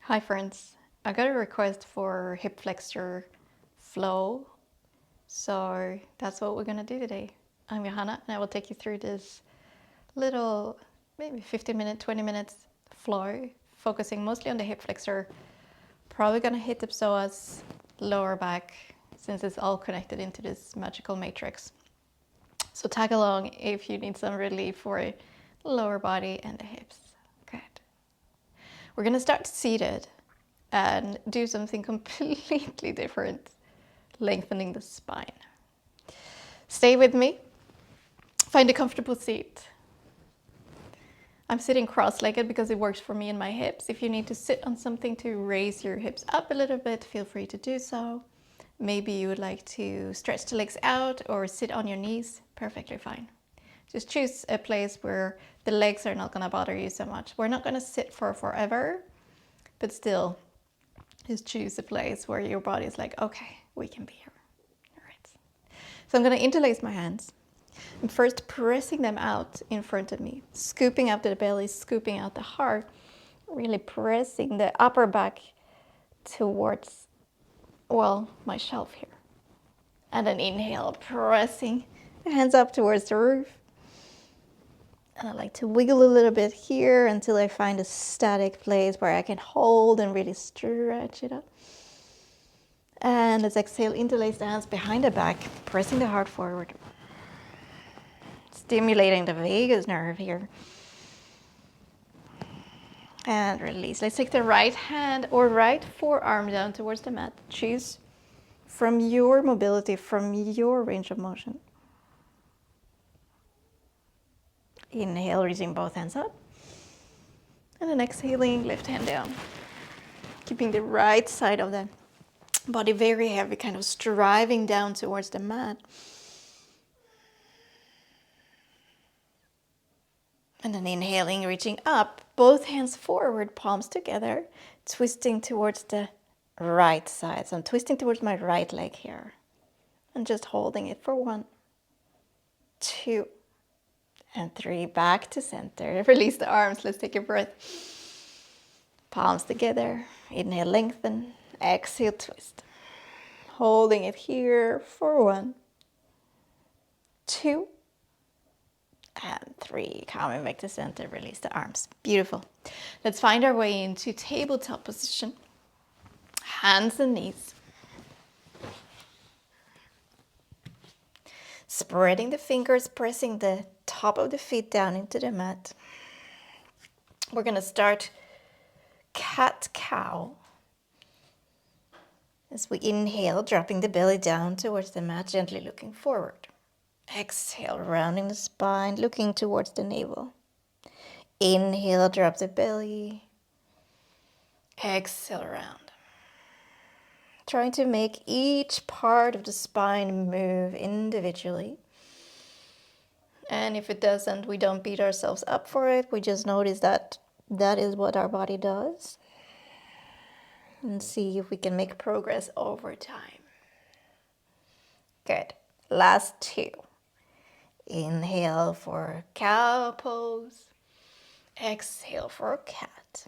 Hi friends, I got a request for hip flexor flow, so that's what we're gonna do today. I'm Johanna and I will take you through this little, maybe 15 minute, 20 minutes flow, focusing mostly on the hip flexor. Probably gonna hit the psoas, lower back, since it's all connected into this magical matrix. So tag along if you need some relief for lower body and the hips. Good. We're gonna start seated and do something completely different, lengthening the spine. Stay with me. Find a comfortable seat. I'm sitting cross-legged because it works for me and my hips. If you need to sit on something to raise your hips up a little bit, feel free to do so. Maybe you would like to stretch the legs out or sit on your knees, perfectly fine. Just choose a place where the legs are not going to bother you so much. We're not going to sit for forever, but still, just choose a place where your body is like, okay, we can be here. All right. So I'm going to interlace my hands. I'm first pressing them out in front of me, scooping out the belly, scooping out the heart, really pressing the upper back towards, well, my shelf here. And then inhale, pressing the hands up towards the roof. And I like to wiggle a little bit here until I find a static place where I can hold and really stretch it up. And let's exhale, interlace the hands behind the back, pressing the heart forward. Stimulating the vagus nerve here. And release. Let's take the right hand or right forearm down towards the mat. Choose from your mobility, from your range of motion. Inhale, reaching both hands up. And then exhaling, left hand down. Keeping the right side of the body very heavy, kind of striving down towards the mat. And then inhaling, reaching up, both hands forward, palms together, twisting towards the right side. So I'm twisting towards my right leg here. And just holding it for 1, 2, and 3. Back to center. Release the arms. Let's take a breath. Palms together. Inhale, lengthen. Exhale, twist. Holding it here for 1, 2, and 3. Coming back to center. Release the arms. Beautiful. Let's find our way into tabletop position. Hands and knees. Spreading the fingers, pressing the top of the feet down into the mat. We're going to start cat-cow. As we inhale, dropping the belly down towards the mat, gently looking forward. Exhale, rounding the spine, looking towards the navel. Inhale, drop the belly. Exhale, round. Trying to make each part of the spine move individually. And if it doesn't, we don't beat ourselves up for it. We just notice that that is what our body does. And see if we can make progress over time. Good. Last 2. Inhale for cow pose. Exhale for cat.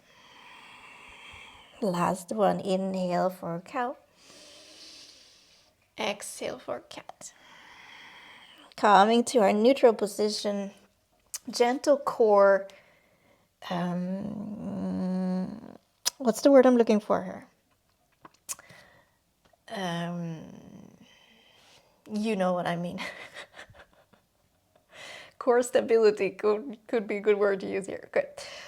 Last one. Inhale for cow. Exhale for cat. Coming to our neutral position. Gentle core. What's the word I'm looking for here? You know what I mean. Core stability could be a good word to use here. Good.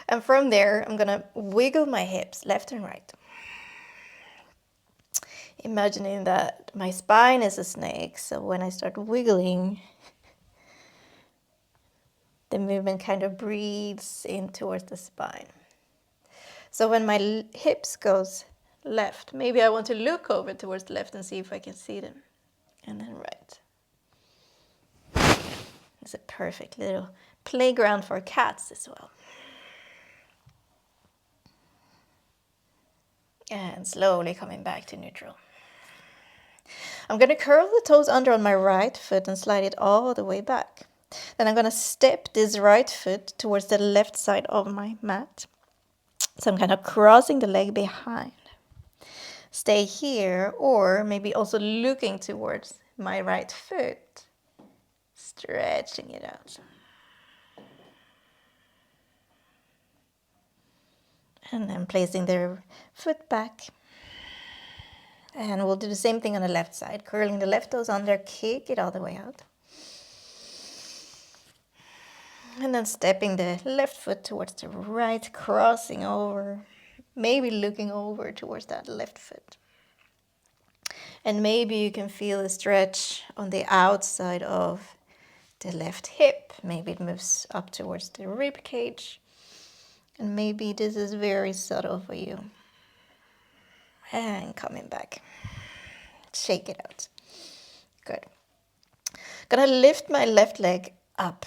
And from there, I'm going to wiggle my hips left and right. Imagining that my spine is a snake. So when I start wiggling, the movement kind of breathes in towards the spine. So when my hips goes left, maybe I want to look over towards the left and see if I can see them. And then right. It's a perfect little playground for cats as well. And slowly coming back to neutral. I'm going to curl the toes under on my right foot and slide it all the way back. Then I'm going to step this right foot towards the left side of my mat. So I'm kind of crossing the leg behind. Stay here, or maybe also looking towards my right foot, stretching it out. And then placing the foot back. And we'll do the same thing on the left side, curling the left toes under, kick it all the way out. And then stepping the left foot towards the right, crossing over, maybe looking over towards that left foot. And maybe you can feel a stretch on the outside of the left hip. Maybe it moves up towards the rib cage. And maybe this is very subtle for you. And coming back. Shake it out. Good. Gonna lift my left leg up.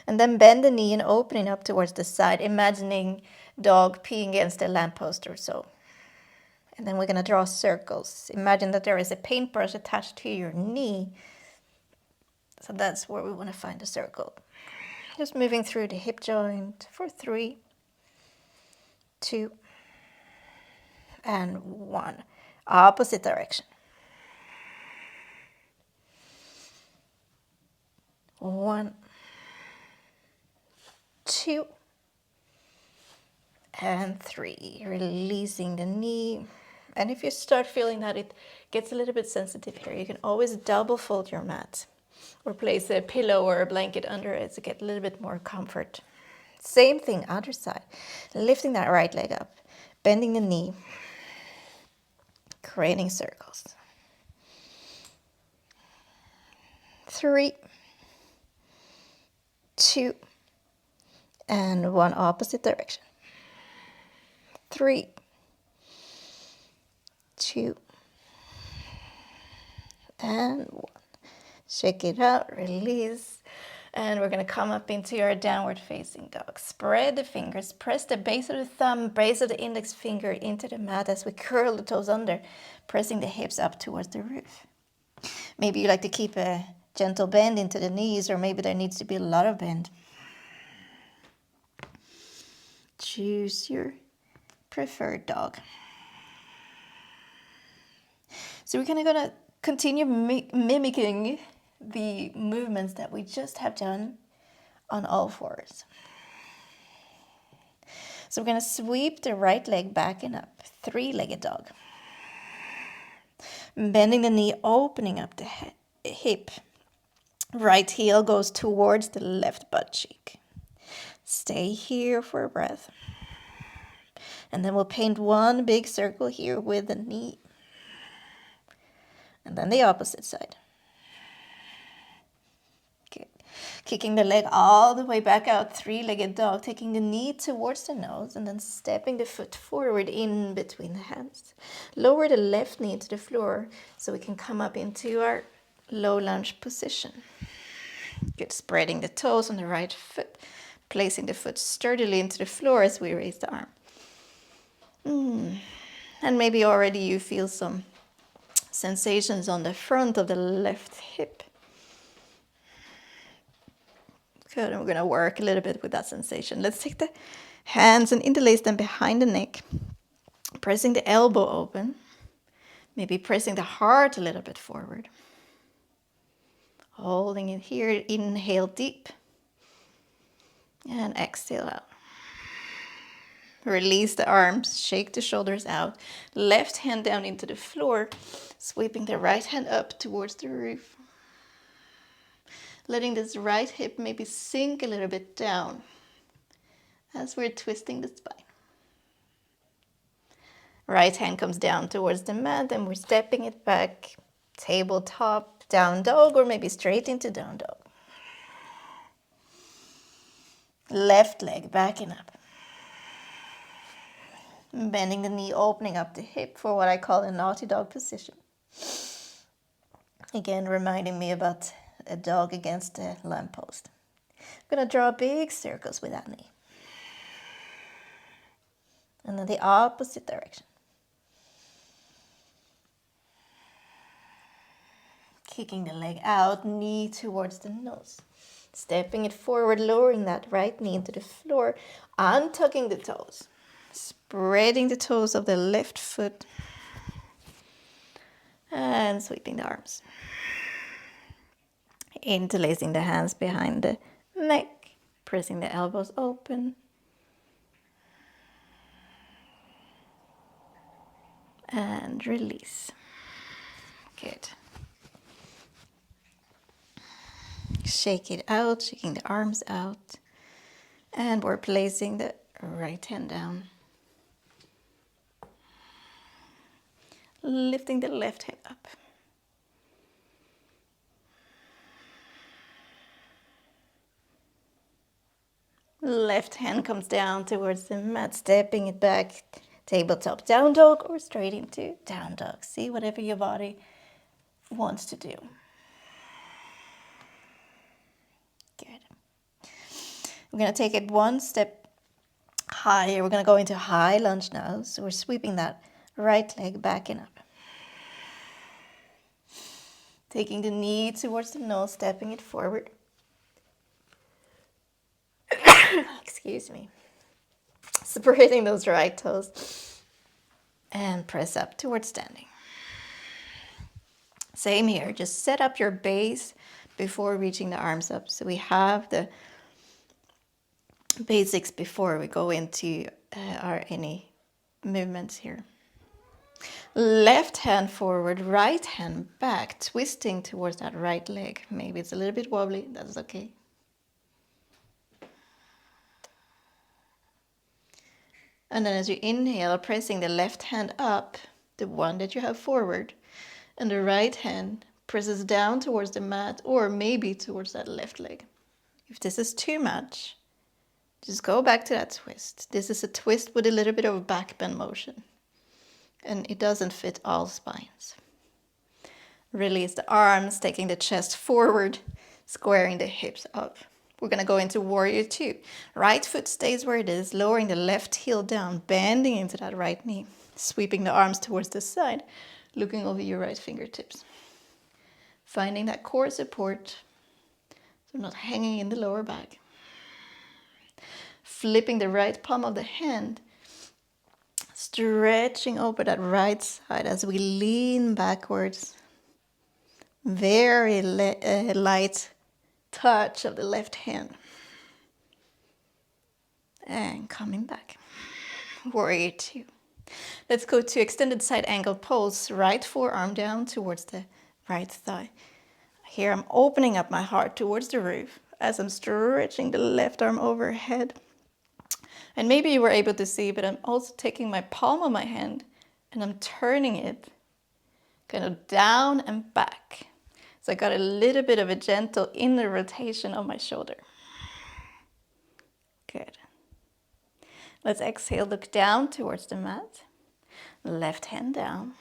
And then bend the knee and opening up towards the side, imagining dog peeing against a lamppost or so. And then we're going to draw circles. Imagine that there is a paintbrush attached to your knee. So that's where we want to find a circle. Just moving through the hip joint for 3, 2, and 1. Opposite direction. 1, 2, and 3. Releasing the knee. And if you start feeling that it gets a little bit sensitive here, you can always double fold your mat or place a pillow or a blanket under it to get a little bit more comfort. Same thing, other side. Lifting that right leg up, bending the knee, creating circles. 3, 2, and 1 opposite direction. 3, 2, and 1. Shake it out, release. And we're going to come up into your downward facing dog. Spread the fingers, press the base of the thumb, base of the index finger into the mat as we curl the toes under, pressing the hips up towards the roof. Maybe you like to keep a gentle bend into the knees, or maybe there needs to be a lot of bend. Choose your preferred dog. So we're going to continue mimicking the movements that we just have done on all fours. So we're going to sweep the right leg back and up, 3-legged dog. Bending the knee, opening up the hip. Right heel goes towards the left butt cheek. Stay here for a breath. And then we'll paint one big circle here with the knee. And then the opposite side. Good. Kicking the leg all the way back out, 3-legged dog, taking the knee towards the nose and then stepping the foot forward in between the hands. Lower the left knee to the floor so we can come up into our low lunge position. Good. Spreading the toes on the right foot, placing the foot sturdily into the floor as we raise the arm. And maybe already you feel some sensations on the front of the left hip. Good, and we're going to work a little bit with that sensation. Let's take the hands and interlace them behind the neck, pressing the elbow open, maybe pressing the heart a little bit forward. Holding it here, inhale deep, and exhale out. Release the arms, shake the shoulders out, left hand down into the floor, sweeping the right hand up towards the roof. Letting this right hip maybe sink a little bit down as we're twisting the spine. Right hand comes down towards the mat and we're stepping it back, tabletop, down dog, or maybe straight into down dog. Left leg backing up. Bending the knee, opening up the hip for what I call a naughty dog position. Again, reminding me about a dog against a lamppost. I'm going to draw big circles with that knee. And then the opposite direction. Kicking the leg out, knee towards the nose. Stepping it forward, lowering that right knee into the floor, untucking the toes, spreading the toes of the left foot, and sweeping the arms. Interlacing the hands behind the neck, pressing the elbows open. And release. Good. Shake it out, shaking the arms out. And we're placing the right hand down. Lifting the left hand up. Left hand comes down towards the mat, stepping it back. Tabletop down dog or straight into down dog. See whatever your body wants to do. Good. We're going to take it one step higher. We're going to go into high lunge now. So we're sweeping that right leg back and up. Taking the knee towards the nose, stepping it forward. Excuse me. Separating those right toes. And press up towards standing. Same here. Just set up your base before reaching the arms up. So we have the basics before we go into any movements here. Left hand forward, right hand back, twisting towards that right leg. Maybe it's a little bit wobbly, that's okay. And then as you inhale, pressing the left hand up, the one that you have forward, and the right hand presses down towards the mat or maybe towards that left leg. If this is too much, just go back to that twist. This is a twist with a little bit of back bend motion, and it doesn't fit all spines. Release the arms, taking the chest forward, squaring the hips up. We're going to go into warrior two. Right foot stays where it is, lowering the left heel down, bending into that right knee, sweeping the arms towards the side, looking over your right fingertips. Finding that core support, so not hanging in the lower back. Flipping the right palm of the hand, stretching over that right side as we lean backwards. Very light touch of the left hand. And coming back. Warrior two. Let's go to extended side angle pose. Right forearm down towards the right thigh. Here I'm opening up my heart towards the roof as I'm stretching the left arm overhead. And maybe you were able to see, but I'm also taking my palm of my hand and I'm turning it kind of down and back. So I got a little bit of a gentle inner rotation of my shoulder. Good. Let's exhale, look down towards the mat. Left hand down.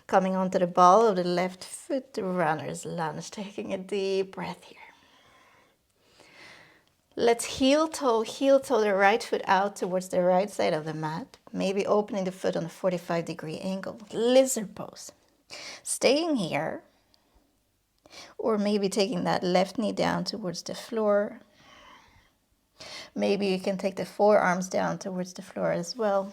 Coming onto the ball of the left foot, runner's lunge, taking a deep breath here. Let's heel toe the right foot out towards the right side of the mat. Maybe opening the foot on a 45-degree angle. Lizard pose. Staying here. Or maybe taking that left knee down towards the floor. Maybe you can take the forearms down towards the floor as well.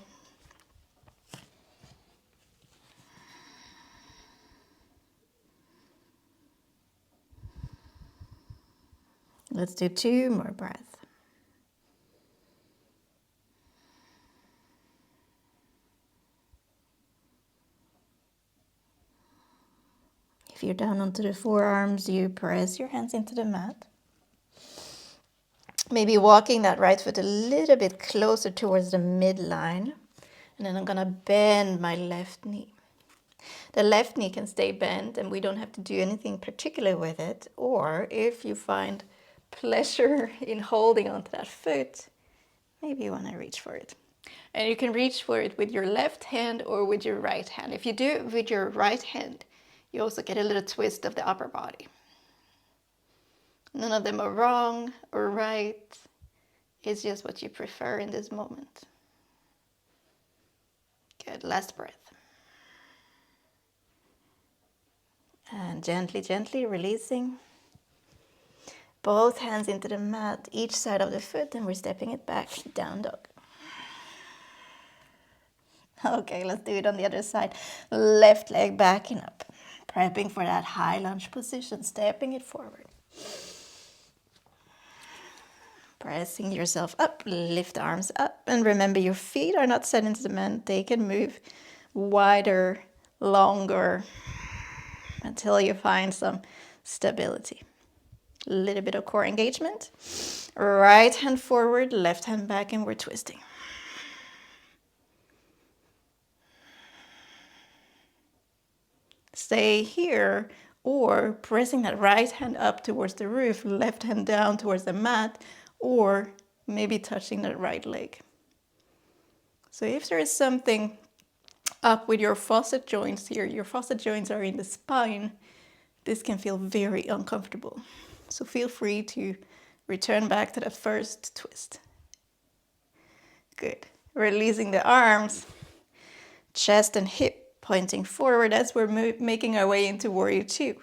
Let's do 2 more breaths. If you're down onto the forearms, you press your hands into the mat. Maybe walking that right foot a little bit closer towards the midline. And then I'm going to bend my left knee. The left knee can stay bent and we don't have to do anything particular with it. Or if you find pleasure in holding onto that foot, maybe you want to reach for it. And you can reach for it with your left hand or with your right hand. If you do it with your right hand, you also get a little twist of the upper body. None of them are wrong or right. It's just what you prefer in this moment. Good, last breath. And gently, gently releasing. Both hands into the mat, each side of the foot, and we're stepping it back, down dog. Okay, let's do it on the other side. Left leg backing up, prepping for that high lunge position, stepping it forward. Pressing yourself up, lift the arms up, and remember your feet are not set into the mat. They can move wider, longer, until you find some stability. A little bit of core engagement. Right hand forward, left hand back, and we're twisting. Stay here, or pressing that right hand up towards the roof, left hand down towards the mat, or maybe touching that right leg. So if there is something up with your facet joints here, your facet joints are in the spine, this can feel very uncomfortable. So feel free to return back to that first twist. Good. Releasing the arms, chest and hip pointing forward as we're making our way into warrior two.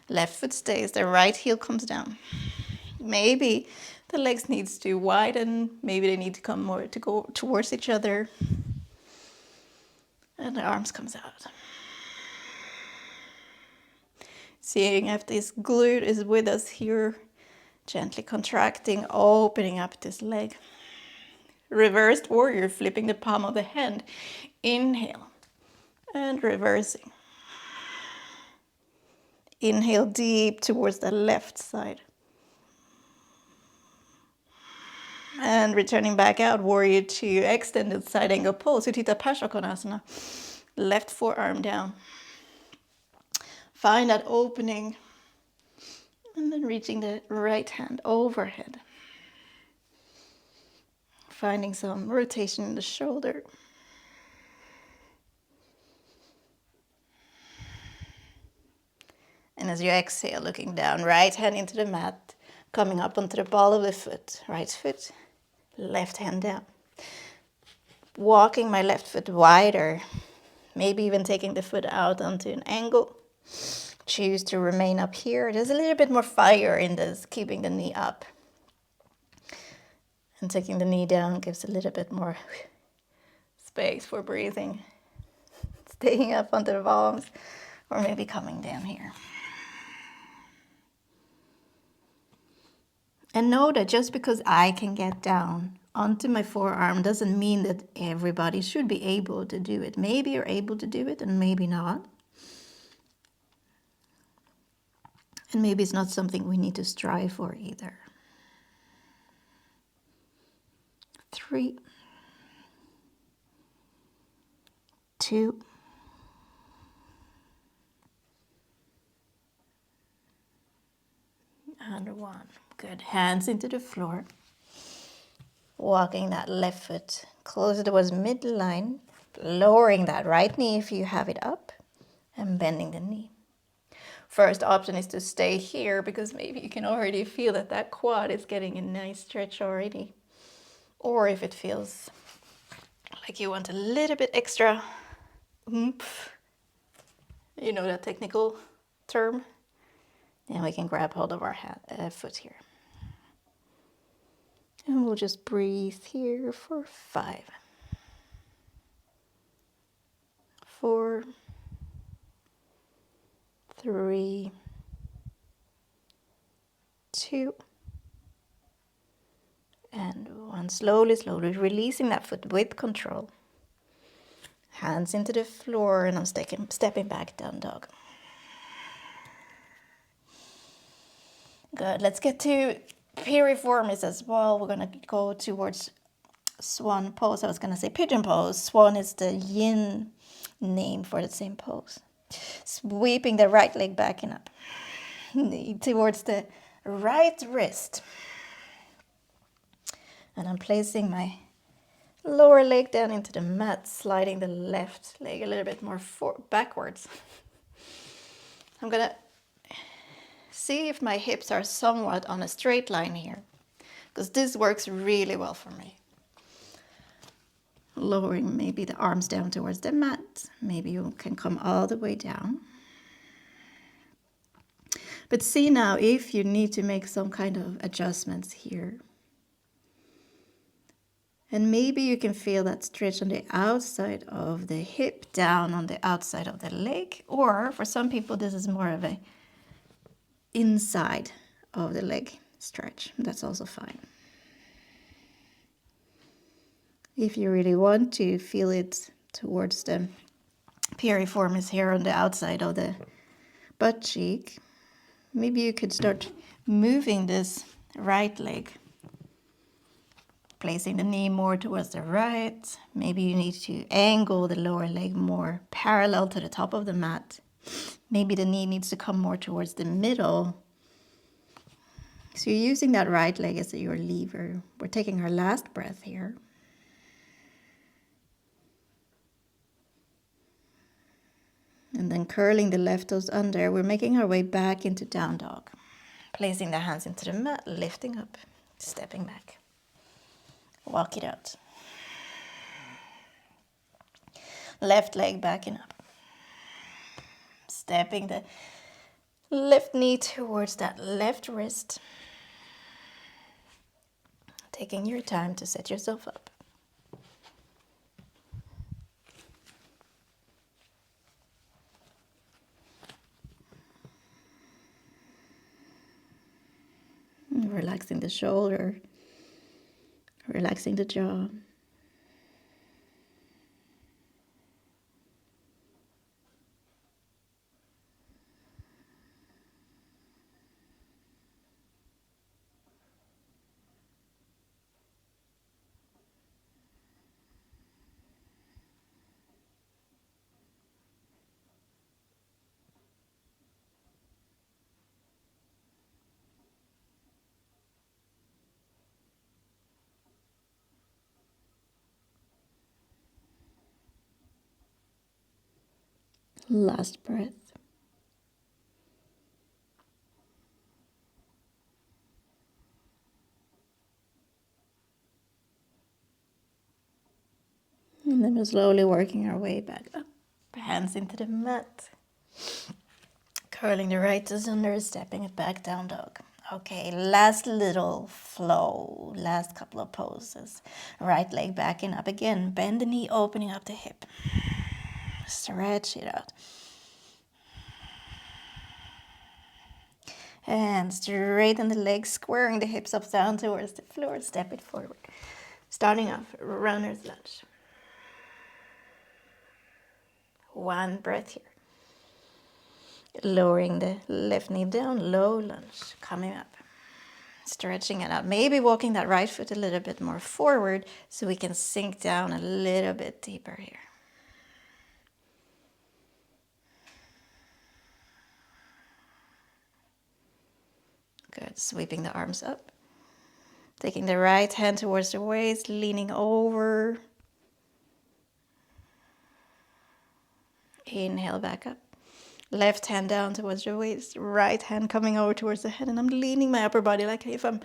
Left foot stays, the right heel comes down. Maybe the legs needs to widen, maybe they need to come more to go towards each other. And the arms comes out. Seeing if this glute is with us here, gently contracting, opening up this leg. Reversed warrior, flipping the palm of the hand. Inhale and reversing. Inhale deep towards the left side. And returning back out, warrior two, extended side angle pose, Utthita Pascha. Left forearm down. Find that opening. And then reaching the right hand overhead. Finding some rotation in the shoulder. And as you exhale, looking down, right hand into the mat, coming up onto the ball of the foot. Right foot, left hand down. Walking my left foot wider, maybe even taking the foot out onto an angle. Choose to remain up here. There's a little bit more fire in this, keeping the knee up. And taking the knee down gives a little bit more space for breathing. Staying up onto the palms, or maybe coming down here. And know that just because I can get down onto my forearm doesn't mean that everybody should be able to do it. Maybe you're able to do it and maybe not. And maybe it's not something we need to strive for either. 3, 2, and 1. Good. Hands into the floor. Walking that left foot closer towards midline. Lowering that right knee if you have it up. And bending the knee. First option is to stay here because maybe you can already feel that that quad is getting a nice stretch already. Or if it feels like you want a little bit extra oomph, you know that technical term, then we can grab hold of our foot here. And we'll just breathe here for 5, 4, 3, 2, and 1. Slowly, slowly releasing that foot with control. Hands into the floor, and I'm stepping back, down dog. Good. Let's get to piriformis as well. We're going to go towards swan pose. I was going to say pigeon pose. Swan is the yin name for the same pose. Sweeping the right leg back and up. Knee towards the right wrist. And I'm placing my lower leg down into the mat, sliding the left leg a little bit more backwards. I'm going to see if my hips are somewhat on a straight line here, because this works really well for me. Lowering maybe the arms down towards the mat. Maybe you can come all the way down. But see now if you need to make some kind of adjustments here. And maybe you can feel that stretch on the outside of the hip, down on the outside of the leg. Or for some people, this is more of a inside of the leg stretch. That's also fine. If you really want to feel it towards the piriformis here on the outside of the butt cheek, maybe you could start moving this right leg, placing the knee more towards the right. Maybe you need to angle the lower leg more parallel to the top of the mat. Maybe the knee needs to come more towards the middle. So you're using that right leg as your lever. We're taking our last breath here. And then curling the left toes under, we're making our way back into down dog. Placing the hands into the mat, lifting up, stepping back. Walk it out. Left leg backing up. Stepping the left knee towards that left wrist. Taking your time to set yourself up. Relaxing the shoulder, relaxing the jaw. Last breath. And then we're slowly working our way back up. Hands into the mat. Curling the right toes under, stepping it back, down dog. Okay, last little flow, last couple of poses. Right leg backing up again. Bend the knee, opening up the hip. Stretch it out. And straighten the legs, squaring the hips up down towards the floor. Step it forward. Starting off, runner's lunge. One breath here. Lowering the left knee down, low lunge, coming up. Stretching it out. Maybe walking that right foot a little bit more forward so we can sink down a little bit deeper here. Good. Sweeping the arms up. Taking the right hand towards the waist, leaning over. Inhale back up. Left hand down towards the waist. Right hand coming over towards the head. And I'm leaning my upper body like if I'm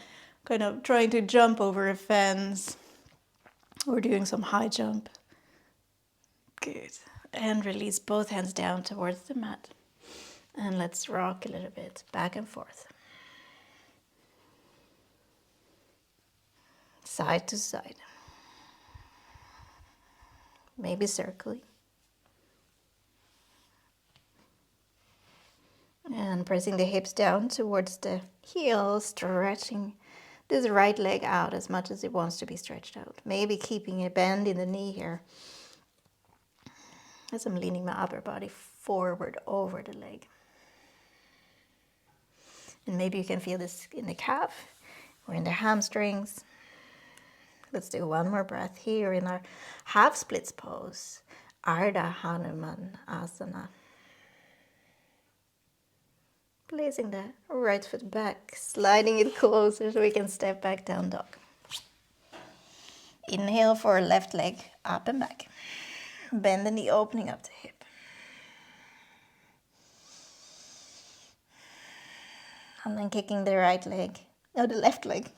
kind of trying to jump over a fence or doing some high jump. Good. And release both hands down towards the mat. And let's rock a little bit back and forth. Side to side. Maybe circling. And pressing the hips down towards the heels, stretching this right leg out as much as it wants to be stretched out. Maybe keeping a bend in the knee here. As I'm leaning my upper body forward over the leg. And maybe you can feel this in the calf or in the hamstrings. Let's do one more breath here in our half splits pose. Ardha Hanuman Asana. Placing the right foot back, sliding it closer so we can step back down dog. Inhale for left leg up and back. Bend the knee, opening up the hip. And then kicking the left leg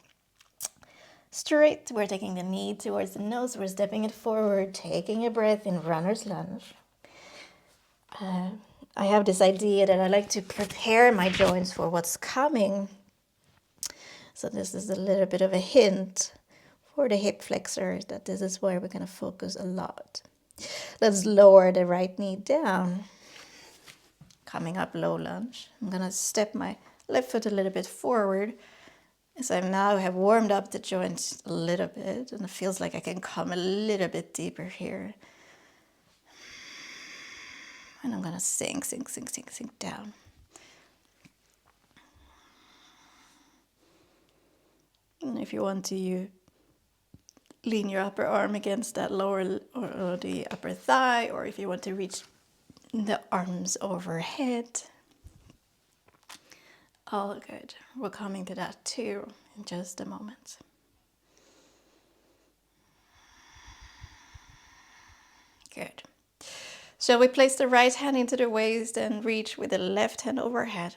straight. We're taking the knee towards the nose. We're stepping it forward, taking a breath in runner's lunge. I have this idea that I like to prepare my joints for what's coming. So this is a little bit of a hint for the hip flexors that this is where we're going to focus a lot. Let's lower the right knee down. Coming up low lunge. I'm going to step my left foot a little bit forward as I now have warmed up the joints a little bit, and it feels like I can come a little bit deeper here. And I'm going to sink down. And if you want to, you lean your upper arm against that lower or the upper thigh, or if you want to reach the arms overhead. All good. We're coming to that too in just a moment. Good. So we place the right hand into the waist and reach with the left hand overhead,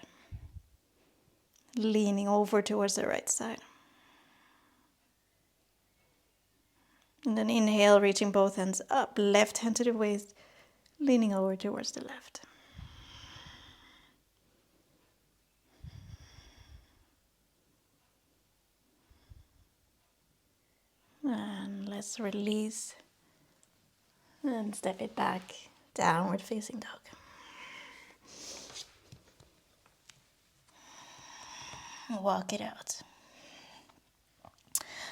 leaning over towards the right side. And then inhale, reaching both hands up, left hand to the waist, leaning over towards the left. And let's release and step it back, downward facing dog. And walk it out.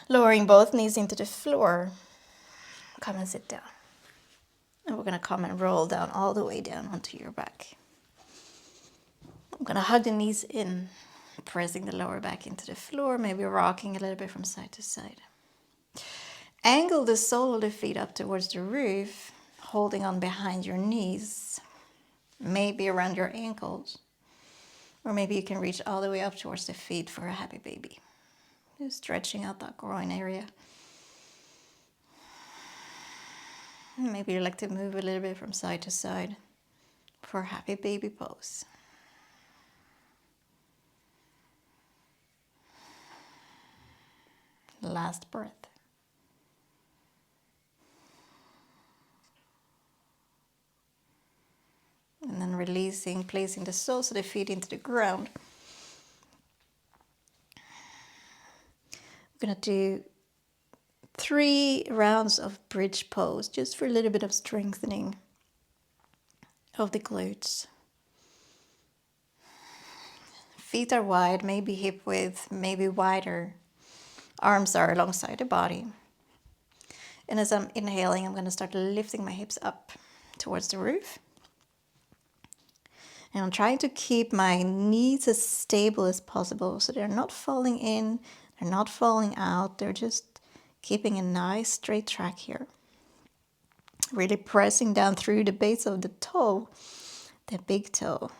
Lowering both knees into the floor. Come and sit down. And we're going to come and roll down all the way down onto your back. I'm going to hug the knees in, pressing the lower back into the floor, maybe rocking a little bit from side to side. Angle the sole of the feet up towards the roof, holding on behind your knees, maybe around your ankles, or maybe you can reach all the way up towards the feet for a happy baby. Just stretching out that groin area. Maybe you like to move a little bit from side to side for a happy baby pose. Last breath. And then releasing, placing the soles of the feet into the ground. We're going to do 3 rounds of bridge pose, just for a little bit of strengthening of the glutes. Feet are wide, maybe hip width, maybe wider. Arms are alongside the body. And as I'm inhaling, I'm going to start lifting my hips up towards the roof. And I'm trying to keep my knees as stable as possible so they're not falling in, they're not falling out, they're just keeping a nice straight track here. Really pressing down through the base of the toe, the big toe,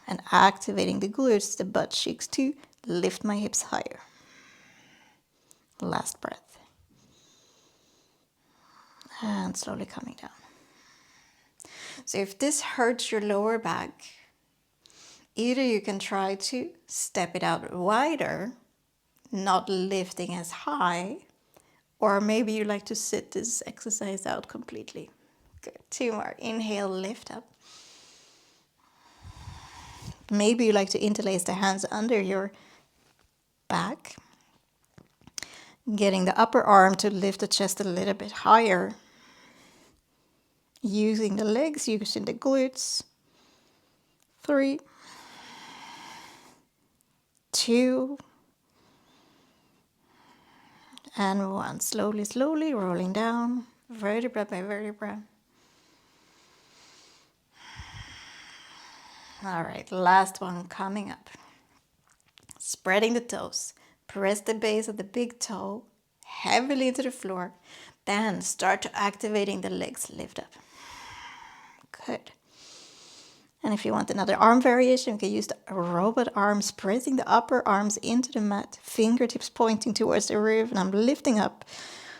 and activating the glutes, the butt cheeks to lift my hips higher. Last breath. And slowly coming down. So if this hurts your lower back, either you can try to step it out wider, not lifting as high, or maybe you like to sit this exercise out completely. Good. 2 more. Inhale, lift up. Maybe you like to interlace the hands under your back, getting the upper arm to lift the chest a little bit higher, using the legs, using the glutes. 3, 2, and 1. Slowly, slowly rolling down, vertebra by vertebra. All right, last one coming up. Spreading the toes. Press the base of the big toe heavily into the floor. Then start to activating the legs. Lift up. Good. And if you want another arm variation, you can use the robot arms, pressing the upper arms into the mat, fingertips pointing towards the roof, and I'm lifting up.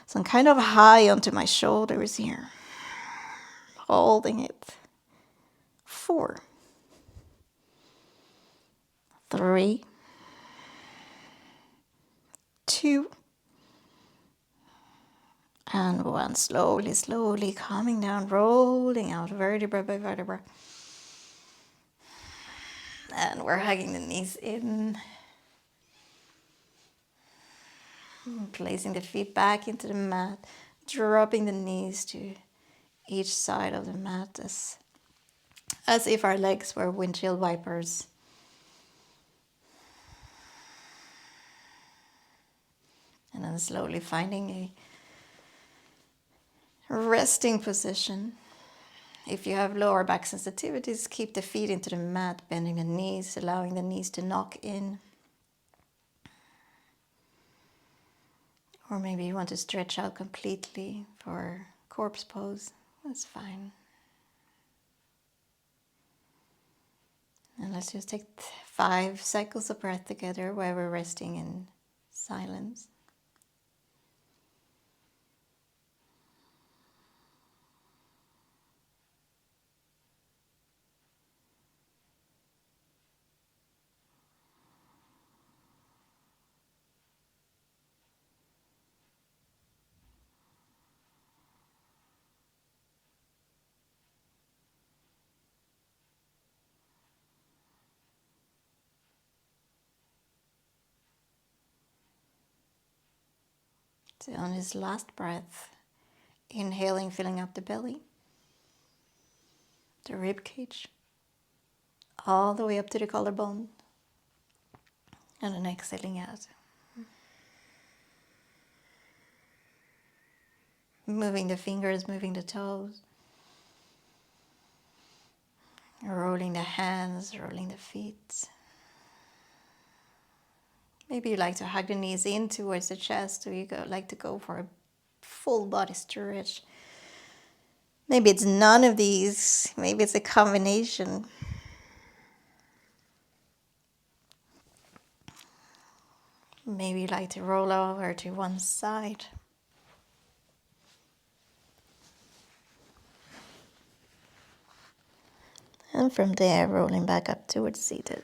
So I'm kind of high onto my shoulders here. Holding it. 4, 3, 2, and 1. Slowly, slowly coming down, rolling out vertebra by vertebra. And we're hugging the knees in, placing the feet back into the mat, dropping the knees to each side of the mat as if our legs were windshield wipers. And then slowly finding a resting position. If you have lower back sensitivities, keep the feet into the mat, bending the knees, allowing the knees to knock in. Or maybe you want to stretch out completely for corpse pose. That's fine. And let's just take 5 cycles of breath together where we're resting in silence. So on this last breath, inhaling, filling up the belly, the rib cage, all the way up to the collarbone, and then exhaling out. Moving the fingers, moving the toes, rolling the hands, rolling the feet. Maybe you like to hug the knees in towards the chest, or you like to go for a full body stretch. Maybe it's none of these, maybe it's a combination. Maybe you like to roll over to one side. And from there, rolling back up towards seated.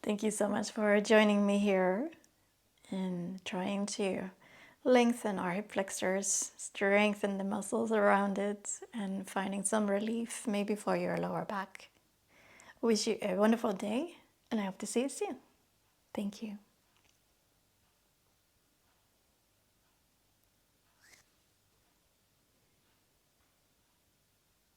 Thank you so much for joining me here and trying to lengthen our hip flexors, strengthen the muscles around it, and finding some relief maybe for your lower back. I wish you a wonderful day, and I hope to see you soon. Thank you.